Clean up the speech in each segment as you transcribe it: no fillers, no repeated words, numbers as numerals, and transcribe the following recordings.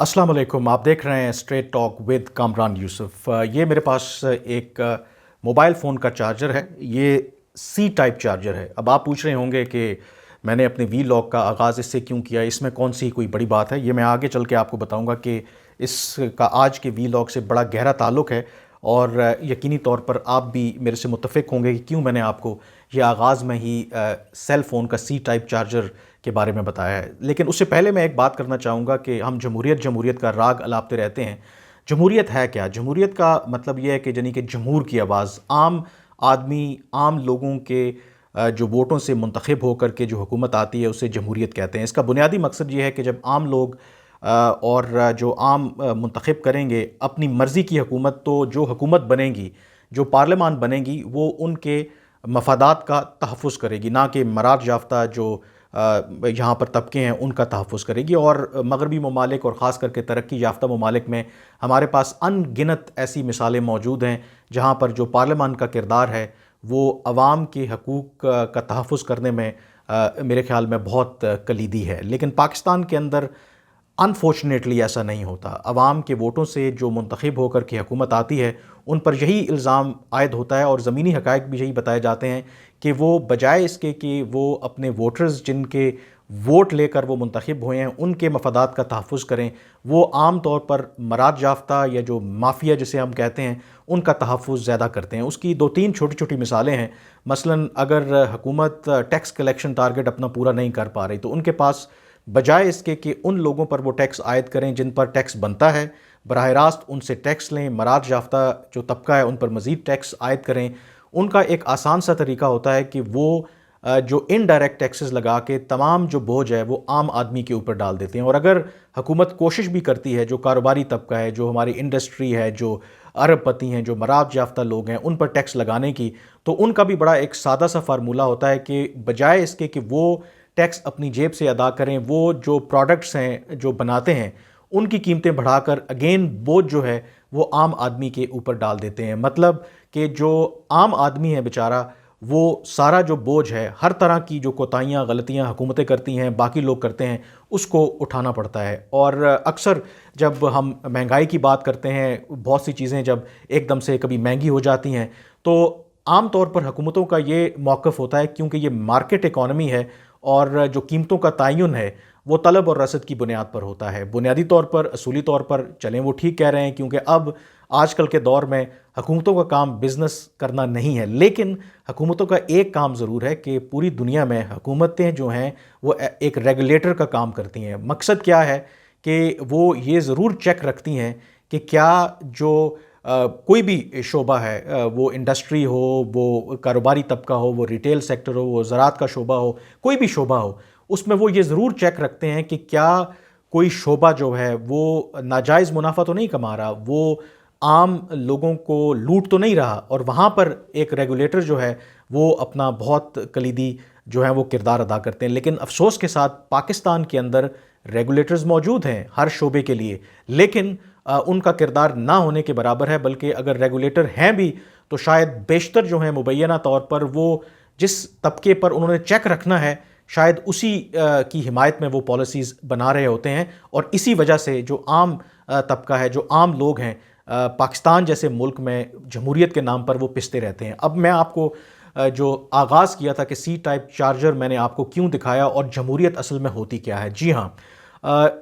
अस्सलाम वालेकुम। आप देख रहे हैं straight talk with Kamran Yusuf. ये मेरे पास एक मोबाइल फ़ोन का चार्जर है। ये सी टाइप चार्जर है। अब आप पूछ रहे होंगे कि मैंने अपने वी लॉग का आगाज़ इससे क्यों किया, इसमें कौन सी कोई बड़ी बात है। ये मैं आगे चल के आपको बताऊंगा कि इसका आज के वी लॉग से बड़ा गहरा ताल्लुक़ है, और यकीनी तौर पर आप भी मेरे से मुत्तफ़िक होंगे कि क्यों मैंने आपको ये आगाज़ में ही सेल फ़ोन का सी टाइप चार्जर के बारे में बताया है। लेकिन उससे पहले मैं एक बात करना चाहूँगा कि हम जमहूरियत जमहूरियत का राग अलापते रहते हैं। जमहूरियत है क्या? जमहूरियत का मतलब ये है कि यानी कि जमहूर की आवाज़, आम आदमी, आम लोगों के जो वोटों से मुंतखब होकर के जो हुकूमत आती है उसे जमहूरियत कहते हैं। इसका बुनियादी मकसद ये है कि जब आम लोग और जो आम मुंतखब करेंगे अपनी मर्ज़ी की हुकूमत, तो जो हुकूमत बनेगी, जो पार्लियामान बनेगी, वो उनके मफादात का तहफ़्फ़ुज़ करेगी, ना कि मरार याफ्ता जो यहाँ पर तबके हैं उनका तहफ़्फ़ुज़ करेगी। और मगरबी ममालिक और ख़ास करके तरक्की याफ्ता ममालिक में हमारे पास अनगिनत ऐसी मिसालें मौजूद हैं जहाँ पर जो पार्लियामान का किरदार है वो अवाम के हकूक़ का तहफ़्फ़ुज़ करने में मेरे ख़्याल में बहुत कलीदी है। लेकिन पाकिस्तान के अंदर अनफॉर्चुनेटली ऐसा नहीं होता। अवाम के वोटों से जो मुंतखब होकर के हुकूमत आती है उन पर यही इल्ज़ाम आयद होता है, और ज़मीनी हक़ाइक़ भी यही बताए जाते हैं कि वो बजाय इसके कि वो अपने वोटर्स जिनके वोट लेकर वो मुंतखब हुए हैं उनके मफादात का तहफ़्फ़ुज़ करें, वो आम तौर पर मराद याफ्ता या जो माफिया जिसे हम कहते हैं उनका तहफ़्फ़ुज़ ज़्यादा करते हैं। उसकी दो तीन छोटी छोटी मिसालें हैं। मसलन अगर हुकूमत टैक्स कलेक्शन टारगेट अपना पूरा नहीं कर पा रही तो उनके पास बजाय इसके कि उन लोगों पर वो टैक्स आयद करें जिन पर टैक्स बनता है, बराह रास्त उनसे टैक्स लें, मराद याफ्ता जो तबका है उन पर मज़ीद टैक्स आयद करें। उनका एक आसान सा तरीका होता है कि वो जो इनडायरेक्ट टैक्सेस लगा के तमाम जो बोझ है वो आम आदमी के ऊपर डाल देते हैं। और अगर हुकूमत कोशिश भी करती है, जो कारोबारी तबका है, जो हमारी इंडस्ट्री है, जो अरबपति हैं, जो मराद याफ्ता लोग हैं, उन पर टैक्स लगाने की, तो उनका भी बड़ा एक सादा सा फार्मूला होता है कि बजाय इसके कि वो टैक्स अपनी जेब से अदा करें, वो जो प्रोडक्ट्स हैं जो बनाते हैं उनकी कीमतें बढ़ाकर अगेन बोझ जो है वो आम आदमी के ऊपर डाल देते हैं। मतलब कि जो आम आदमी है बेचारा, वो सारा जो बोझ है, हर तरह की जो कोताहियाँ गलतियाँ हुकूमतें करती हैं, बाकी लोग करते हैं, उसको उठाना पड़ता है। और अक्सर जब हम महंगाई की बात करते हैं, बहुत सी चीज़ें जब एकदम से कभी महंगी हो जाती हैं तो आम तौर पर हुकूमतों का ये मौक़िफ़ होता है, क्योंकि ये मार्केट इकॉनमी है और जो कीमतों का तयन है वो तलब और रसद की बुनियाद पर होता है। बुनियादी तौर पर, असूली तौर पर चलें वो ठीक कह रहे हैं, क्योंकि अब आजकल के दौर में हुकूमतों का काम बिज़नेस करना नहीं है। लेकिन हुकूमतों का एक काम ज़रूर है कि पूरी दुनिया में हुकूमतें जो हैं वो एक रेगुलेटर का काम करती हैं। मकसद क्या है कि वो ये ज़रूर चेक रखती हैं कि क्या जो कोई भी शोबा है, वो इंडस्ट्री हो, वो कारोबारी तबका हो, वो रिटेल सेक्टर हो, वो ज़राअत का शोबा हो, कोई भी शोबा हो, उसमें वो ये ज़रूर चेक रखते हैं कि क्या कोई शोबा जो है वो नाजायज़ मुनाफा तो नहीं कमा रहा, वो आम लोगों को लूट तो नहीं रहा। और वहाँ पर एक रेगुलेटर जो है वो अपना बहुत कलीदी जो है वो किरदार अदा करते हैं। लेकिन अफसोस के साथ पाकिस्तान के अंदर रेगुलेटर्स मौजूद हैं हर शोबे के लिए, लेकिन उनका किरदार ना होने के बराबर है। बल्कि अगर रेगुलेटर हैं भी तो शायद बेशतर जो हैं मुबैना तौर पर वो जिस तबके पर उन्होंने चेक रखना है शायद उसी की हिमायत में वो पॉलिसीज़ बना रहे होते हैं। और इसी वजह से जो आम तबका है, जो आम लोग हैं, पाकिस्तान जैसे मुल्क में जमहूरियत के नाम पर वो पिसते रहते हैं। अब मैं आपको जो आगाज़ किया था कि सी टाइप चार्जर मैंने आपको क्यों दिखाया और जमहूरियत असल में होती क्या है। जी हाँ,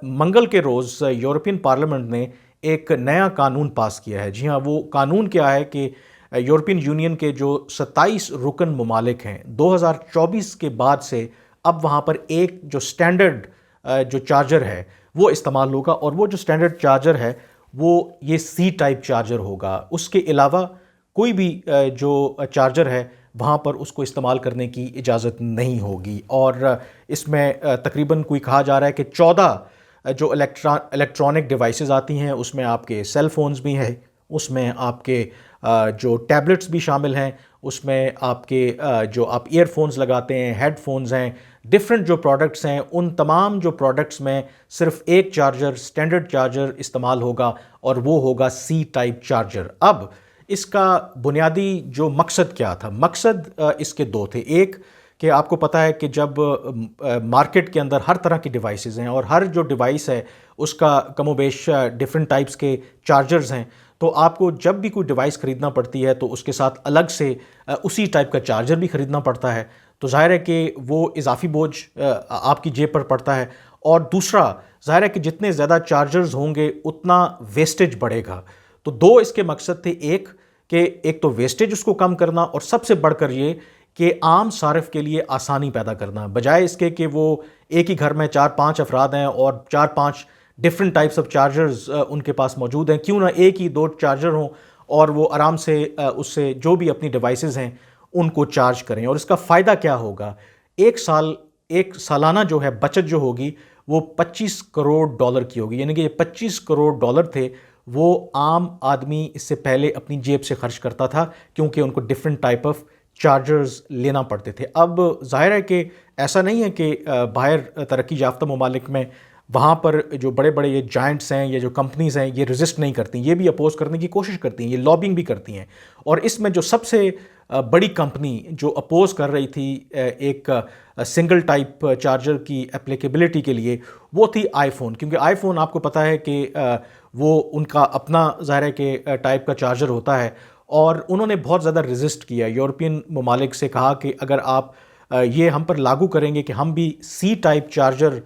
मंगल के रोज़ यूरोपियन पार्लियामेंट ने एक नया कानून पास किया है। जी हाँ, वो कानून क्या है कि यूरोपियन यूनियन के जो 27 रुकन ममालिक हैं, 2024 के बाद से अब वहाँ पर एक जो स्टैंडर्ड जो चार्जर है वो इस्तेमाल होगा, और वो जो स्टैंडर्ड चार्जर है वो ये सी टाइप चार्जर होगा। उसके अलावा कोई भी जो चार्जर है वहाँ पर उसको इस्तेमाल करने की इजाज़त नहीं होगी। और इसमें तकरीबन कोई कहा जा रहा है कि 14 जो इलेक्ट्रॉनिक डिवाइसेस आती हैं उसमें आपके सेल फोन्स भी हैं, उसमें आपके जो टैबलेट्स भी शामिल हैं, उसमें आपके जो आप ईयरफोन्स लगाते हैं, हेडफोन्स हैं, डिफरेंट जो प्रोडक्ट्स हैं, उन तमाम जो प्रोडक्ट्स में सिर्फ एक चार्जर, स्टैंडर्ड चार्जर इस्तेमाल होगा, और वो होगा सी टाइप चार्जर। अब इसका बुनियादी जो मकसद क्या था? मकसद इसके दो थे। एक کہ آپ کو پتہ ہے کہ جب مارکیٹ کے اندر ہر طرح کی ڈیوائسز ہیں اور ہر جو ڈیوائس ہے اس کا کم و بیش ڈفرینٹ ٹائپس کے چارجرز ہیں، تو آپ کو جب بھی کوئی ڈیوائس خریدنا پڑتی ہے تو اس کے ساتھ الگ سے اسی ٹائپ کا چارجر بھی خریدنا پڑتا ہے، تو ظاہر ہے کہ وہ اضافی بوجھ آپ کی جیب پر پڑتا ہے۔ اور دوسرا ظاہر ہے کہ جتنے زیادہ چارجرز ہوں گے اتنا ویسٹیج بڑھے گا۔ تو دو اس کے مقصد تھے، ایک تو ویسٹیج اس کو کم کرنا، اور سب سے بڑھ کر یہ کہ عام صارف کے لیے آسانی پیدا کرنا، بجائے اس کے کہ وہ ایک ہی گھر میں 4-5 افراد ہیں اور 4-5 ڈفرینٹ ٹائپس آف چارجرز ان کے پاس موجود ہیں، کیوں نہ ایک ہی 2 چارجر ہوں اور وہ آرام سے اس سے جو بھی اپنی ڈیوائسز ہیں ان کو چارج کریں۔ اور اس کا فائدہ کیا ہوگا؟ ایک سالانہ جو ہے بچت جو ہوگی وہ $25 کروڑ کی ہوگی، یعنی کہ یہ $25 کروڑ تھے وہ عام آدمی اس سے پہلے اپنی جیب سے خرچ کرتا تھا، کیونکہ ان کو ڈفرینٹ ٹائپ آف چارجرز لینا پڑتے تھے۔ اب ظاہر ہے کہ ایسا نہیں ہے کہ باہر ترقی یافتہ ممالک میں وہاں پر جو بڑے بڑے یہ جائنٹس ہیں، یہ جو کمپنیز ہیں، یہ ریزسٹ نہیں کرتی، یہ بھی اپوز کرنے کی کوشش کرتی ہیں، یہ لابنگ بھی کرتی ہیں۔ اور اس میں جو سب سے بڑی کمپنی جو اپوز کر رہی تھی ایک سنگل ٹائپ چارجر کی اپلیکیبلٹی کے لیے، وہ تھی آئی فون، کیونکہ آئی فون آپ کو پتہ ہے کہ وہ ان کا اپنا ظاہر ہے کہ ٹائپ کا چارجر ہوتا ہے، اور انہوں نے بہت زیادہ ریزسٹ کیا، یورپین ممالک سے کہا کہ اگر آپ یہ ہم پر لاگو کریں گے کہ ہم بھی سی ٹائپ چارجر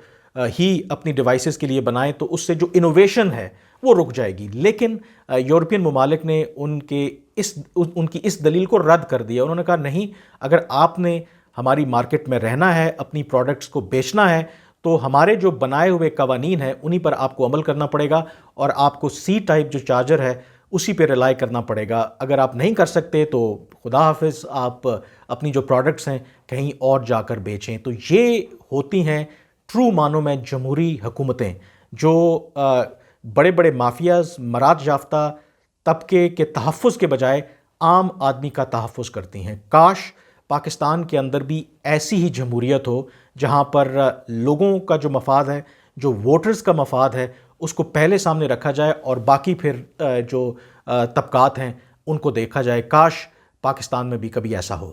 ہی اپنی ڈیوائسز کے لیے بنائیں تو اس سے جو انوویشن ہے وہ رک جائے گی۔ لیکن یورپین ممالک نے ان کی اس دلیل کو رد کر دیا، انہوں نے کہا نہیں، اگر آپ نے ہماری مارکیٹ میں رہنا ہے، اپنی پروڈکٹس کو بیچنا ہے، تو ہمارے جو بنائے ہوئے قوانین ہیں انہی پر آپ کو عمل کرنا پڑے گا، اور آپ کو سی ٹائپ جو چارجر ہے اسی پہ ریلائی کرنا پڑے گا۔ اگر آپ نہیں کر سکتے تو خدا حافظ، آپ اپنی جو پروڈکٹس ہیں کہیں اور جا کر بیچیں۔ تو یہ ہوتی ہیں ٹرو معنوں میں جمہوری حکومتیں، جو بڑے بڑے مافیاز، مراد یافتہ طبقے کے تحفظ کے بجائے عام آدمی کا تحفظ کرتی ہیں۔ کاش پاکستان کے اندر بھی ایسی ہی جمہوریت ہو، جہاں پر لوگوں کا جو مفاد ہے، جو ووٹرز کا مفاد ہے، اس کو پہلے سامنے رکھا جائے، اور باقی پھر جو طبقات ہیں ان کو دیکھا جائے۔ کاش پاکستان میں بھی کبھی ایسا ہو۔